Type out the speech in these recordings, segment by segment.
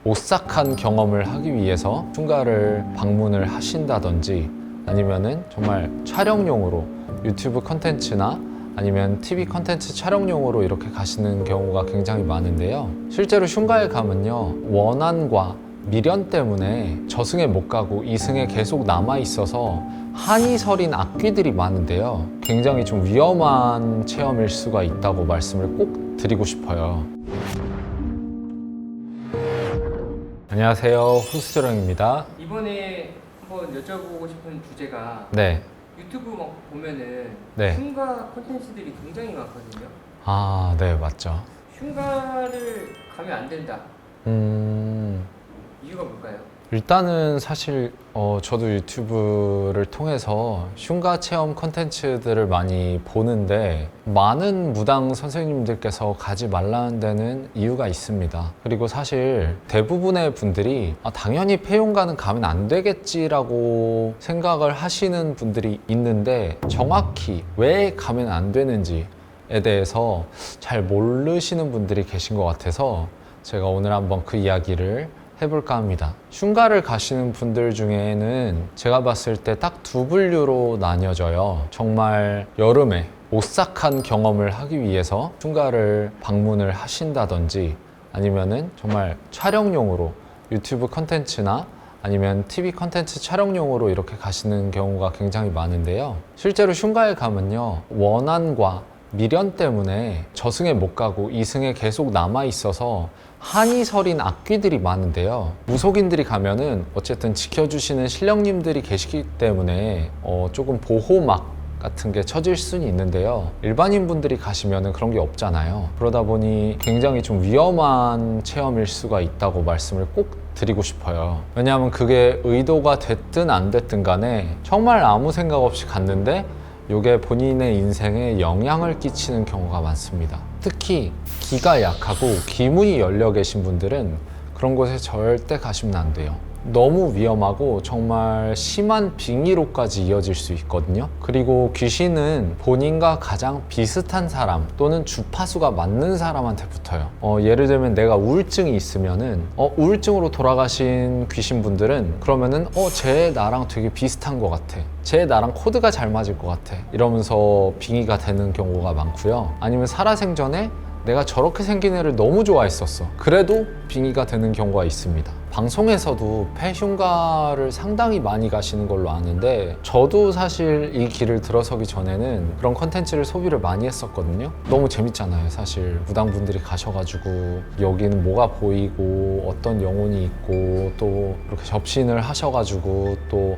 오싹한 경험을 하기 위해서 흉가를 방문을 하신다든지 아니면은 정말 촬영용으로 유튜브 컨텐츠나 아니면 TV 컨텐츠 촬영용으로 이렇게 가시는 경우가 굉장히 많은데요. 실제로 흉가에 가면요, 원한과 미련 때문에 저승에 못 가고 이승에 계속 남아 있어서 한이 서린 악귀들이 많은데요, 굉장히 좀 위험한 체험일 수가 있다고 말씀을 꼭 드리고 싶어요. 안녕하세요, 호스트령입니다. 이번에 한번 여쭤보고 싶은 주제가 네. 유튜브 막 보면은 네. 흉가 콘텐츠들이 굉장히 많거든요. 아, 네, 맞죠. 흉가를 가면 안 된다. 이유가 뭘까요? 일단은 사실 저도 유튜브를 통해서 흉가 체험 컨텐츠들을 많이 보는데 많은 무당 선생님들께서 가지 말라는 데는 이유가 있습니다. 그리고 사실 대부분의 분들이 당연히 폐흉가는 가면 안 되겠지라고 생각을 하시는 분들이 있는데 정확히 왜 가면 안 되는지에 대해서 잘 모르시는 분들이 계신 것 같아서 제가 오늘 한번 그 이야기를 해볼까 합니다. 흉가를 가시는 분들 중에는 제가 봤을 때 딱 두 분류로 나뉘어져요. 정말 여름에 오싹한 경험을 하기 위해서 흉가를 방문을 하신다든지 아니면은 정말 촬영용으로 유튜브 컨텐츠나 아니면 TV 컨텐츠 촬영용으로 이렇게 가시는 경우가 굉장히 많은데요. 실제로 흉가에 가면요, 원한과 미련 때문에 저승에 못 가고 이승에 계속 남아 있어서 한이 서린 악귀들이 많은데요, 무속인들이 가면은 어쨌든 지켜주시는 신령님들이 계시기 때문에 조금 보호막 같은 게 쳐질 수는 있는데요, 일반인 분들이 가시면은 그런 게 없잖아요. 그러다 보니 굉장히 좀 위험한 체험일 수가 있다고 말씀을 꼭 드리고 싶어요. 왜냐하면 그게 의도가 됐든 안 됐든 간에 정말 아무 생각 없이 갔는데 이게 본인의 인생에 영향을 끼치는 경우가 많습니다. 특히 기가 약하고 기문이 열려 계신 분들은 그런 곳에 절대 가시면 안 돼요. 너무 위험하고 정말 심한 빙의로까지 이어질 수 있거든요. 그리고 귀신은 본인과 가장 비슷한 사람 또는 주파수가 맞는 사람한테 붙어요. 예를 들면 내가 우울증이 있으면은 우울증으로 돌아가신 귀신분들은 그러면은 쟤 나랑 되게 비슷한 것 같아, 쟤 나랑 코드가 잘 맞을 것 같아 이러면서 빙의가 되는 경우가 많고요. 아니면 살아생전에 내가 저렇게 생긴 애를 너무 좋아했었어, 그래도 빙의가 되는 경우가 있습니다. 방송에서도 폐흉가를 상당히 많이 가시는 걸로 아는데 저도 사실 이 길을 들어서기 전에는 그런 컨텐츠를 소비를 많이 했었거든요. 너무 재밌잖아요. 사실 무당분들이 가셔가지고 여기는 뭐가 보이고 어떤 영혼이 있고 또 이렇게 접신을 하셔가지고 또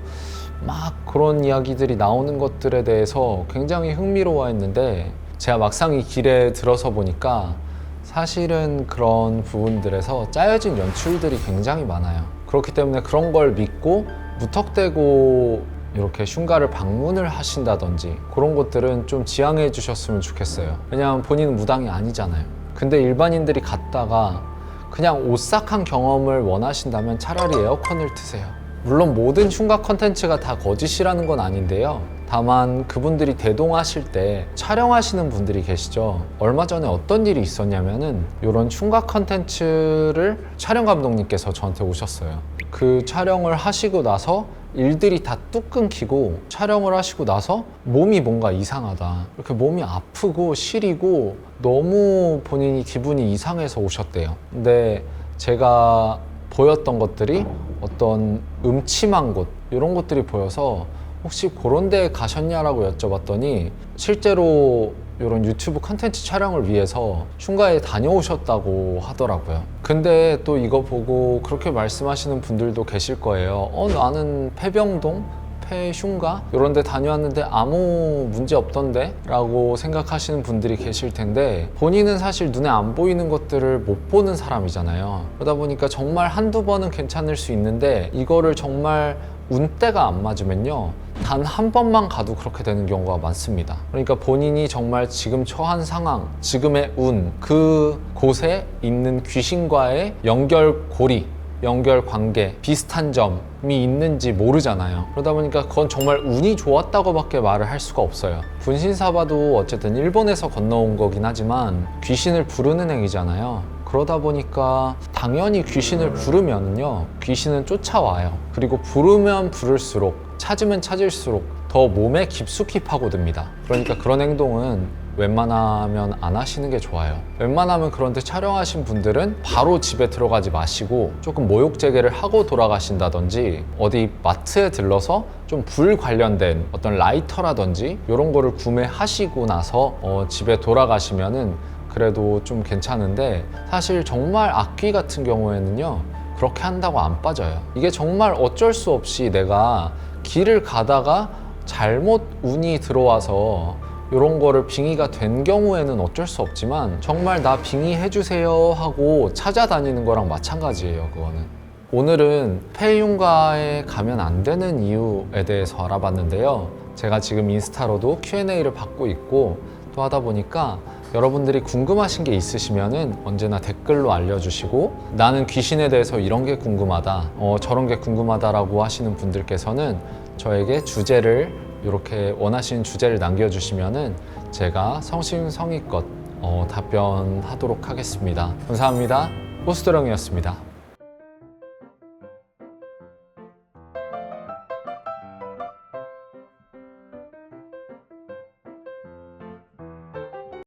막 그런 이야기들이 나오는 것들에 대해서 굉장히 흥미로워했는데 제가 막상 이 길에 들어서 보니까 사실은 그런 부분들에서 짜여진 연출들이 굉장히 많아요. 그렇기 때문에 그런 걸 믿고 무턱대고 이렇게 흉가를 방문을 하신다든지 그런 것들은 좀 지양해 주셨으면 좋겠어요. 왜냐하면 본인은 무당이 아니잖아요. 근데 일반인들이 갔다가 그냥 오싹한 경험을 원하신다면 차라리 에어컨을 트세요. 물론 모든 흉가 컨텐츠가 다 거짓이라는 건 아닌데요, 다만 그분들이 대동하실 때 촬영하시는 분들이 계시죠. 얼마 전에 어떤 일이 있었냐면은 이런 흉가 컨텐츠를 촬영 감독님께서 저한테 오셨어요. 그 촬영을 하시고 나서 일들이 다 뚝 끊기고 촬영을 하시고 나서 몸이 뭔가 이상하다, 이렇게 몸이 아프고 시리고 너무 본인이 기분이 이상해서 오셨대요. 근데 제가 보였던 것들이 어떤 음침한 곳 이런 것들이 보여서 혹시 그런 데 가셨냐라고 여쭤봤더니 실제로 이런 유튜브 컨텐츠 촬영을 위해서 흉가에 다녀오셨다고 하더라고요. 근데 또 이거 보고 그렇게 말씀하시는 분들도 계실 거예요. 나는 폐병동? 폐흉가? 이런 데 다녀왔는데 아무 문제 없던데? 라고 생각하시는 분들이 계실 텐데 본인은 사실 눈에 안 보이는 것들을 못 보는 사람이잖아요. 그러다 보니까 정말 한두 번은 괜찮을 수 있는데 이거를 정말 운때가 안 맞으면요, 단 한 번만 가도 그렇게 되는 경우가 많습니다. 그러니까 본인이 정말 지금 처한 상황, 지금의 운, 그 곳에 있는 귀신과의 연결고리, 연결관계, 비슷한 점이 있는지 모르잖아요. 그러다 보니까 그건 정말 운이 좋았다고밖에 말을 할 수가 없어요. 분신사바도 어쨌든 일본에서 건너온 거긴 하지만 귀신을 부르는 행위잖아요. 그러다 보니까 당연히 귀신을 부르면요, 귀신은 쫓아와요. 그리고 부르면 부를수록, 찾으면 찾을수록 더 몸에 깊숙이 파고듭니다. 그러니까 그런 행동은 웬만하면 안 하시는 게 좋아요. 웬만하면 그런데 촬영하신 분들은 바로 집에 들어가지 마시고 조금 모욕 제거를 하고 돌아가신다든지, 어디 마트에 들러서 좀 불 관련된 어떤 라이터라든지 이런 거를 구매하시고 나서 집에 돌아가시면은 그래도 좀 괜찮은데, 사실 정말 악귀 같은 경우에는요, 그렇게 한다고 안 빠져요. 이게 정말 어쩔 수 없이 내가 길을 가다가 잘못 운이 들어와서 이런 거를 빙의가 된 경우에는 어쩔 수 없지만, 정말 나 빙의 해주세요 하고 찾아다니는 거랑 마찬가지예요, 그거는. 오늘은 폐흉가에 가면 안 되는 이유에 대해서 알아봤는데요. 제가 지금 인스타로도 Q&A를 받고 있고 또 하다 보니까 여러분들이 궁금하신 게 있으시면은 언제나 댓글로 알려주시고, 나는 귀신에 대해서 이런 게 궁금하다, 저런 게 궁금하다라고 하시는 분들께서는 저에게 주제를, 이렇게 원하시는 주제를 남겨주시면은 제가 성심성의껏 답변하도록 하겠습니다. 감사합니다. 호스트령이었습니다.